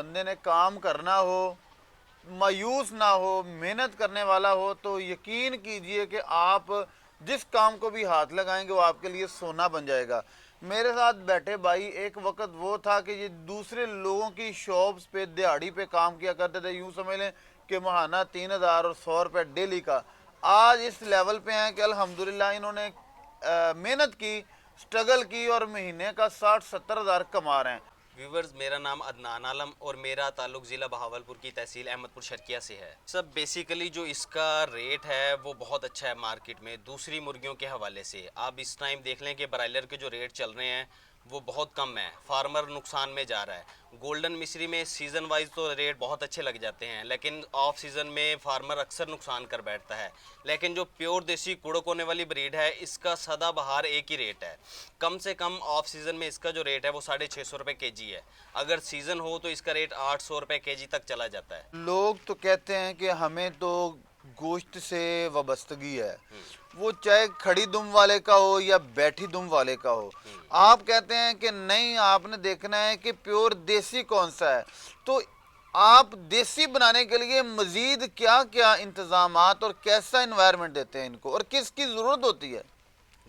بندے نے کام کرنا ہو, مایوس نہ ہو, محنت کرنے والا ہو, تو یقین کیجئے کہ آپ جس کام کو بھی ہاتھ لگائیں گے وہ آپ کے لیے سونا بن جائے گا. میرے ساتھ بیٹھے بھائی ایک وقت وہ تھا کہ یہ دوسرے لوگوں کی شاپس پہ دیہڑی پہ کام کیا کرتے تھے, یوں سمجھ لیں کہ ماہانہ 3,000 اور 100 روپے ڈیلی کا. آج اس لیول پہ ہیں کہ الحمدللہ انہوں نے محنت کی, سٹرگل کی اور مہینے کا 60-70 ہزار کما رہے ہیں. ویورز, میرا نام عدنان عالم اور میرا تعلق ضلع بہاولپور کی تحصیل احمد پور شرقیہ سے ہے. سب بیسیکلی جو اس کا ریٹ ہے وہ بہت اچھا ہے مارکیٹ میں دوسری مرغیوں کے حوالے سے. آپ اس ٹائم دیکھ لیں کہ برائلر کے جو ریٹ چل رہے ہیں وہ بہت کم ہے, فارمر نقصان میں جا رہا ہے. گولڈن مصری میں سیزن وائز تو ریٹ بہت اچھے لگ جاتے ہیں, لیکن آف سیزن میں فارمر اکثر نقصان کر بیٹھتا ہے. لیکن جو پیور دیسی کڑک ہونے والی بریڈ ہے اس کا سدا بہار ایک ہی ریٹ ہے. کم سے کم آف سیزن میں اس کا جو ریٹ ہے وہ 650 روپے کے جی ہے. اگر سیزن ہو تو اس کا ریٹ 800 روپے کے جی تک چلا جاتا ہے. لوگ تو کہتے ہیں کہ ہمیں تو گوشت سے وابستگی ہے, وہ چاہے کھڑی دم والے کا ہو یا بیٹھی دم والے کا ہو. آپ کہتے ہیں کہ نہیں, آپ نے دیکھنا ہے کہ پیور دیسی کون سا ہے. تو آپ دیسی بنانے کے لیے مزید کیا کیا انتظامات اور کیسا انوائرمنٹ دیتے ہیں ان کو, اور کس کی ضرورت ہوتی ہے؟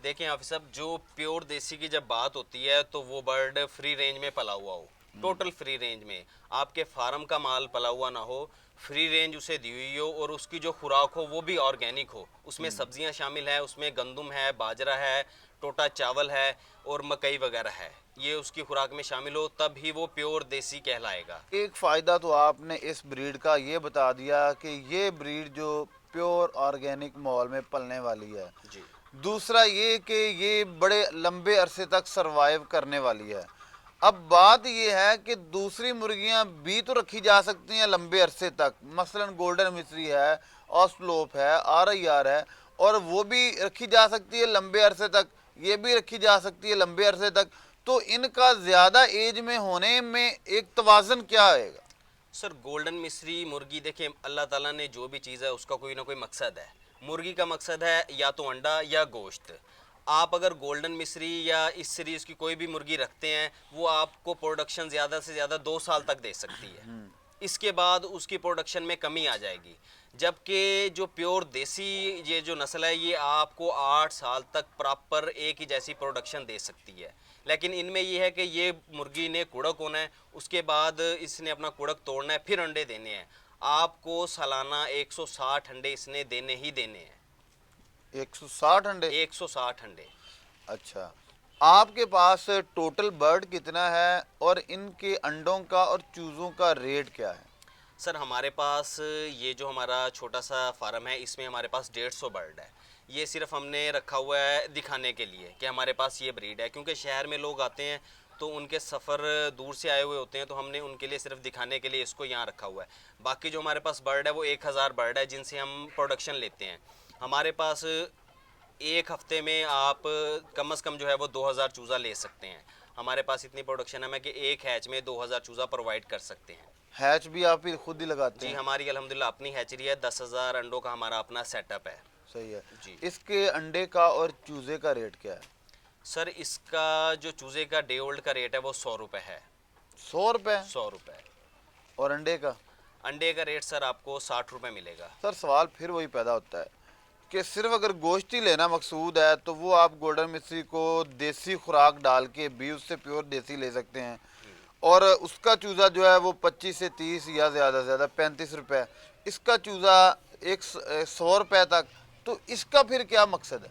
دیکھیں حافظ صاحب, جو پیور دیسی کی جب بات ہوتی ہے تو وہ برڈ فری رینج میں پلا ہوا ہو, ٹوٹل فری رینج میں, آپ کے فارم کا مال پلا ہوا نہ ہو, فری رینج اسے دی ہوئی ہو, اور اس کی جو خوراک ہو وہ بھی آرگینک ہو. اس میں سبزیاں شامل ہیں, اس میں گندم ہے, باجرہ ہے, ٹوٹا چاول ہے اور مکئی وغیرہ ہے, یہ اس کی خوراک میں شامل ہو, تب ہی وہ پیور دیسی کہلائے گا. ایک فائدہ تو آپ نے اس بریڈ کا یہ بتا دیا کہ یہ بریڈ جو پیور آرگینک ماحول میں پلنے والی ہے. جی, دوسرا یہ کہ یہ بڑے لمبے عرصے تک سروائیو کرنے والی ہے. اب بات یہ ہے کہ دوسری مرغیاں بھی تو رکھی جا سکتی ہیں لمبے عرصے تک, مثلا گولڈن مصری ہے, آسلوپ ہے, RIR ہے, اور وہ بھی رکھی جا سکتی ہے لمبے عرصے تک, یہ بھی رکھی جا سکتی ہے لمبے عرصے تک. تو ان کا زیادہ ایج میں ہونے میں ایک توازن کیا آئے گا؟ سر گولڈن مصری مرغی دیکھیں, اللہ تعالیٰ نے جو بھی چیز ہے اس کا کوئی نہ کوئی مقصد ہے. مرغی کا مقصد ہے یا تو انڈا یا گوشت. آپ اگر گولڈن مصری یا اس سیریز کی کوئی بھی مرغی رکھتے ہیں وہ آپ کو پروڈکشن زیادہ سے زیادہ 2 سال تک دے سکتی ہے. اس کے بعد اس کی پروڈکشن میں کمی آ جائے گی. جبکہ جو پیور دیسی یہ جو نسل ہے یہ آپ کو 8 سال تک پراپر ایک ہی جیسی پروڈکشن دے سکتی ہے. لیکن ان میں یہ ہے کہ یہ مرغی نے کڑک ہونا ہے, اس کے بعد اس نے اپنا کڑک توڑنا ہے, پھر انڈے دینے ہیں. آپ کو سالانہ 160 انڈے اس نے دینے ہی دینے ہیں. 160 انڈے؟ 160 انڈے. اچھا, آپ کے پاس ٹوٹل برڈ کتنا ہے اور ان کے انڈوں کا اور چوزوں کا ریٹ کیا ہے؟ سر ہمارے پاس یہ جو ہمارا چھوٹا سا فارم ہے اس میں ہمارے پاس 150 برڈ ہے. یہ صرف ہم نے رکھا ہوا ہے دکھانے کے لیے کہ ہمارے پاس یہ بریڈ ہے, کیونکہ شہر میں لوگ آتے ہیں تو ان کے سفر دور سے آئے ہوئے ہوتے ہیں, تو ہم نے ان کے لیے صرف دکھانے کے لیے اس کو یہاں رکھا ہوا ہے. باقی جو ہمارے پاس برڈ ہے وہ 1000 برڈ ہے جن سے ہم پروڈکشن لیتے ہیں. ہمارے پاس ایک ہفتے میں آپ کم از کم جو ہے وہ 2000 چوزا لے سکتے ہیں. ہمارے پاس اتنی پروڈکشن ہے کہ ایک ہیچ میں 2000 چوزا پرووائڈ کر سکتے ہیں. ہیچ بھی آپ ہی خود ہی لگاتے ہیں؟ جی, ہماری الحمدللہ اپنی ہیچری ہے, 10,000 انڈوں کا ہمارا اپنا سیٹ اپ ہے. صحیح ہے. جی, اس کے انڈے کا اور چوزے کا ریٹ کیا ہے؟ سر اس کا جو چوزے کا ڈے اولڈ کا ریٹ ہے وہ 100 روپے ہے. 100 روپے؟ 100 روپے. اور انڈے کا؟ انڈے کا ریٹ سر آپ کو 60 روپے ملے گا. سر سوال پھر وہی پیدا ہوتا ہے کہ صرف اگر گوشت ہی لینا مقصود ہے تو وہ آپ گولڈن مصری کو دیسی خوراک ڈال کے بھی اس سے پیور دیسی لے سکتے ہیں, اور اس کا چوزا جو ہے وہ 25 سے 30 یا زیادہ سے زیادہ 35 روپے, اس کا چوزا 100 روپے تک. تو اس کا پھر کیا مقصد ہے؟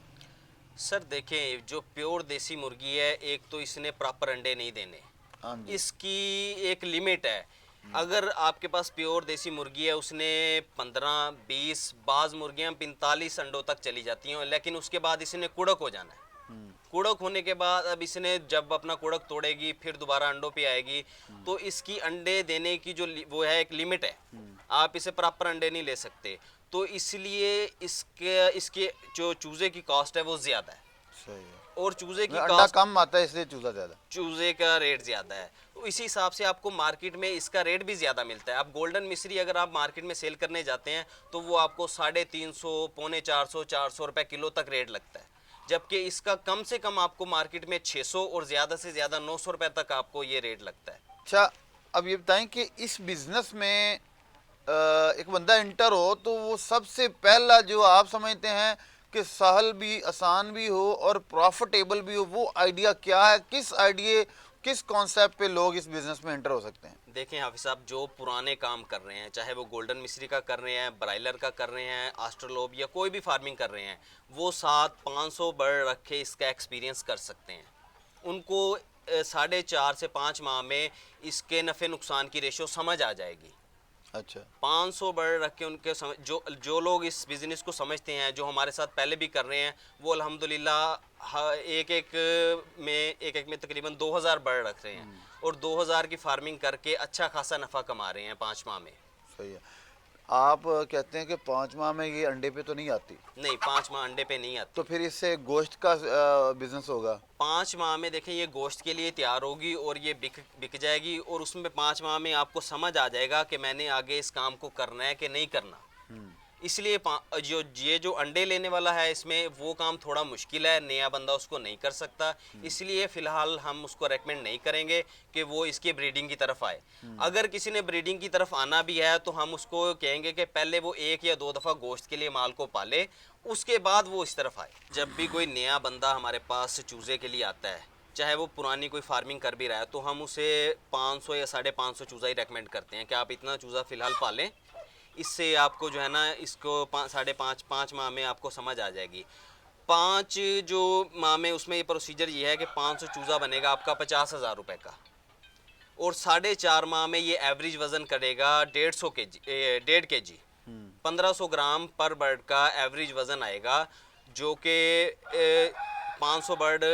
سر دیکھیں, جو پیور دیسی مرغی ہے ایک تو اس نے پراپر انڈے نہیں دینے, ہاں جی, اس کی ایک لیمٹ ہے. اگر آپ کے پاس پیور دیسی مرغی ہے اس نے 15-20 بعض مرغیاں 45 انڈوں تک چلی جاتی ہیں, لیکن اس کے بعد اس نے کڑک ہو جانا ہے. کڑک ہونے کے بعد اب اس نے جب اپنا کڑک توڑے گی پھر دوبارہ انڈوں پہ آئے گی, تو اس کی انڈے دینے کی جو وہ ہے ایک لیمٹ ہے, آپ اسے پراپر انڈے نہیں لے سکتے. تو اس لیے اس کے جو چوزے کی کاسٹ ہے وہ زیادہ ہے. صحیح ہے. اور چوزے کی انڈا کاسٹ, کم آتا ہے اس لیے چوزا زیادہ, چوزے کا ریٹ زیادہ ہے, تو اسی حساب سے آپ کو مارکیٹ میں اس کا ریٹ بھی زیادہ ملتا ہے. اب گولڈن مصری اگر آپ مارکیٹ میں سیل کرنے جاتے ہیں تو وہ آپ کو 350, 450 روپے کلو تک ریٹ لگتا ہے, جبکہ اس کا کم سے کم آپ کو مارکیٹ میں 600 اور زیادہ سے زیادہ 900 روپے تک آپ کو یہ ریٹ لگتا ہے. اچھا اب یہ بتائیں کہ اس بزنس میں ایک بندہ انٹر ہو تو وہ سب سے پہلا جو آپ سمجھتے ہیں کہ سہل بھی آسان بھی ہو اور پروفٹیبل بھی ہو، وہ آئیڈیا کیا ہے؟ کس کانسیپٹ پہ لوگ اس بزنس میں انٹر ہو سکتے ہیں؟ دیکھیں حافظ صاحب، جو پرانے کام کر رہے ہیں، چاہے وہ گولڈن مصری کا کر رہے ہیں، برائلر کا کر رہے ہیں، آسٹرلوب یا کوئی بھی فارمنگ کر رہے ہیں، وہ 700-500 برڈ رکھ کے اس کا ایکسپیرینس کر سکتے ہیں۔ ان کو 4.5 سے 5 ماہ میں اس کے نفع نقصان کی ریشو سمجھ آ جائے گی۔ اچھا 500 برڈ رکھ کے ان کے جو لوگ اس بزنس کو سمجھتے ہیں، جو ہمارے ساتھ پہلے بھی کر رہے ہیں، وہ الحمدللہ ایک میں تقریباً 2000 برڈ رکھ رہے ہیں اور 2000 کی فارمنگ کر کے اچھا خاصا نفع کما رہے ہیں 5 ماہ میں۔ صحیح ہے۔ آپ کہتے ہیں کہ 5 ماہ میں یہ انڈے پہ تو نہیں آتی، نہیں، 5 ماہ انڈے پہ نہیں آتی۔ تو پھر اس سے گوشت کا بزنس ہوگا؟ 5 ماہ میں دیکھیں یہ گوشت کے لیے تیار ہوگی اور یہ بک جائے گی، اور اس میں 5 ماہ میں آپ کو سمجھ آ جائے گا کہ میں نے آگے اس کام کو کرنا ہے کہ نہیں کرنا۔ اس لیے یہ جو انڈے لینے والا ہے، اس میں وہ کام تھوڑا مشکل ہے، نیا بندہ اس کو نہیں کر سکتا، اس لیے فی الحال ہم اس کو ریکمینڈ نہیں کریں گے کہ وہ اس کی بریڈنگ کی طرف آئے۔ اگر کسی نے بریڈنگ کی طرف آنا بھی ہے تو ہم اس کو کہیں گے کہ پہلے وہ 1 یا 2 دفعہ گوشت کے لیے مال کو پالے، اس کے بعد وہ اس طرف آئے۔ جب بھی کوئی نیا بندہ ہمارے پاس چوزے کے لیے آتا ہے، چاہے وہ پرانی کوئی فارمنگ کر بھی رہا ہے، تو ہم اسے 500 یا 550 چوزہ ہی ریکمینڈ کرتے ہیں کہ آپ اتنا چوزہ فی الحال پالیں، اس سے آپ کو جو ہے نا اس کو 5.5 ماہ میں آپ کو سمجھ آ جائے گی۔ 5 جو ماہ میں اس میں یہ پروسیجر یہ ہے کہ 500 چوزہ بنے گا آپ کا 50,000 روپے کا، اور 4.5 ماہ میں یہ ایوریج وزن کرے گا 1.5 کے جی 1500 گرام پر برڈ کا ایوریج وزن آئے گا، جو کہ 500 برڈ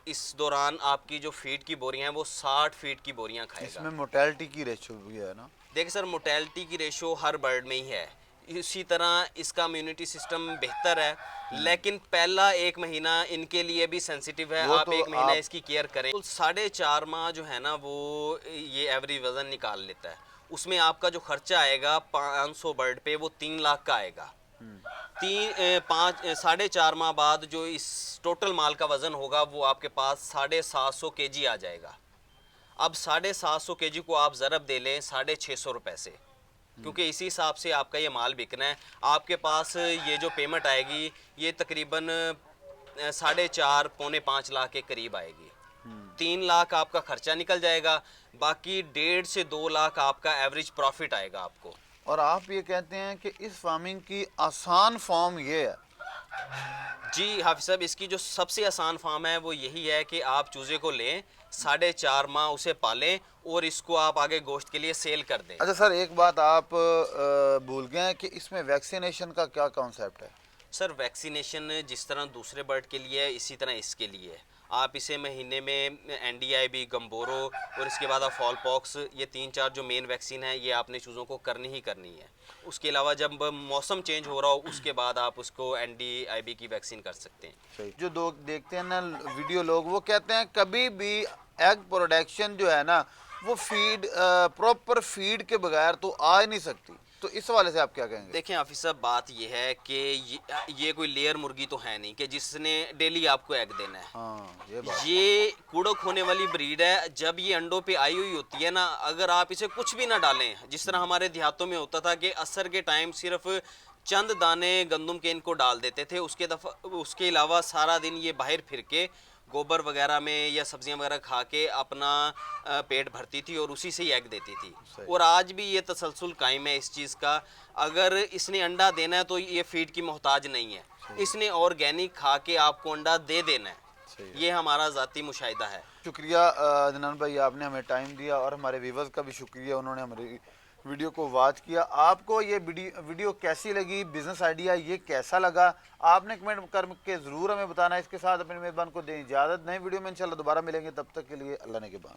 اس دوران آپ کی جو فیڈ کی بوریاں ہیں وہ 60 فیڈ کی بوریاں کھائے اس گا۔ میں موٹیلٹی کی ریشو بھی ہے نا؟ دیکھیں سر، موٹیلٹی کی ریشو ہر برڈ میں ہی ہے، اسی طرح اس کا امیونٹی سسٹم بہتر ہے، لیکن پہلا 1 مہینہ ان کے لیے بھی سینسیٹیو ہے، وہ آپ تو 1 مہینہ اس کی کیئر کریں۔ 4.5 ماہ جو ہے نا وہ یہ ایوریج وزن نکال لیتا ہے، اس میں آپ کا جو خرچہ آئے گا 500 برڈ پہ وہ 3 لاکھ کا آئے گا۔ 4.5 ماہ بعد جو اس ٹوٹل مال کا وزن ہوگا وہ آپ کے پاس 750 کے جی آ جائے گا۔ اب 750 کے جی کو آپ ضرب دے لیں 650 روپے سے، کیونکہ اسی حساب سے آپ کا یہ مال بکنا ہے۔ آپ کے پاس یہ جو پیمنٹ آئے گی یہ تقریباً 4.5 پونے 5 لاکھ کے قریب آئے گی۔ 3 لاکھ آپ کا خرچہ نکل جائے گا، باقی 1.5 سے 2 لاکھ آپ کا ایوریج پروفٹ آئے گا آپ کو۔ اور آپ یہ کہتے ہیں کہ اس فارمنگ کی آسان فارم یہ ہے؟ جی حافظ صاحب، اس کی جو سب سے آسان فارم ہے وہ یہی ہے کہ آپ چوزے کو لیں، 4.5 ماہ اسے پالیں اور اس کو آپ آگے گوشت کے لیے سیل کر دیں۔ اچھا سر، ایک بات آپ بھول گئے ہیں کہ اس میں ویکسینیشن کا کیا کانسیپٹ ہے؟ سر ویکسینیشن جس طرح دوسرے برڈ کے لیے ہے اسی طرح اس کے لیے ہے۔ آپ اسے مہینے میں NDIB، گمبورو اور اس کے بعد آپ فال پاکس، یہ 3-4 جو مین ویکسین ہیں یہ آپ نے چوزوں کو کرنی ہی کرنی ہے۔ اس کے علاوہ جب موسم چینج ہو رہا ہو اس کے بعد آپ اس کو NDIB کی ویکسین کر سکتے ہیں۔ صحیح۔ جو لوگ دیکھتے ہیں نا ویڈیو لوگ، وہ کہتے ہیں کبھی بھی ایگ پروڈکشن جو ہے نا وہ فیڈ پراپر فیڈ کے بغیر تو آ ہی نہیں سکتی، تو اس حوالے سے آپ کیا کہیں گے؟ دیکھیں حافظ صاحب، بات یہ ہے کہ یہ کوئی لیئر مرغی تو ہے نہیں کہ جس نے ڈیلی آپ کو ایگ دینا ہے۔ ہاں یہ بات، یہ کوڑک ہونے والی بریڈ ہے، جب یہ انڈوں پہ آئی ہوئی ہوتی ہے نا، اگر آپ اسے کچھ بھی نہ ڈالیں، جس طرح ہمارے دیہاتوں میں ہوتا تھا کہ عصر کے ٹائم صرف چند دانے گندم کے ان کو ڈال دیتے تھے، اس کے علاوہ سارا دن یہ باہر پھر کے گوبر وغیرہ میں یا سبزیاں وغیرہ کھا کے اپنا پیٹ بھرتی تھی اور اسی سے ہی ایگ دیتی تھی۔ اور آج بھی یہ تسلسل قائم ہے اس چیز کا، اگر اس نے انڈا دینا ہے تو یہ فیڈ کی محتاج نہیں ہے، اس نے آرگینک کھا کے آپ کو انڈا دے دینا ہے۔ یہ ہمارا ذاتی مشاہدہ ہے۔ شکریہ عدنان بھائی، آپ نے ہمیں ٹائم دیا، اور ہمارے ویورز کا بھی شکریہ، انہوں نے ہماری ویڈیو کو واچ کیا۔ آپ کو یہ ویڈیو کیسی لگی، بزنس آئیڈیا یہ کیسا لگا، آپ نے کمنٹ کر کے ضرور ہمیں بتانا ہے۔ اس کے ساتھ اپنے میزبان کو دیں اجازت، نئے ویڈیو میں انشاءاللہ دوبارہ ملیں گے، تب تک کے لیے اللہ نے کے بعد۔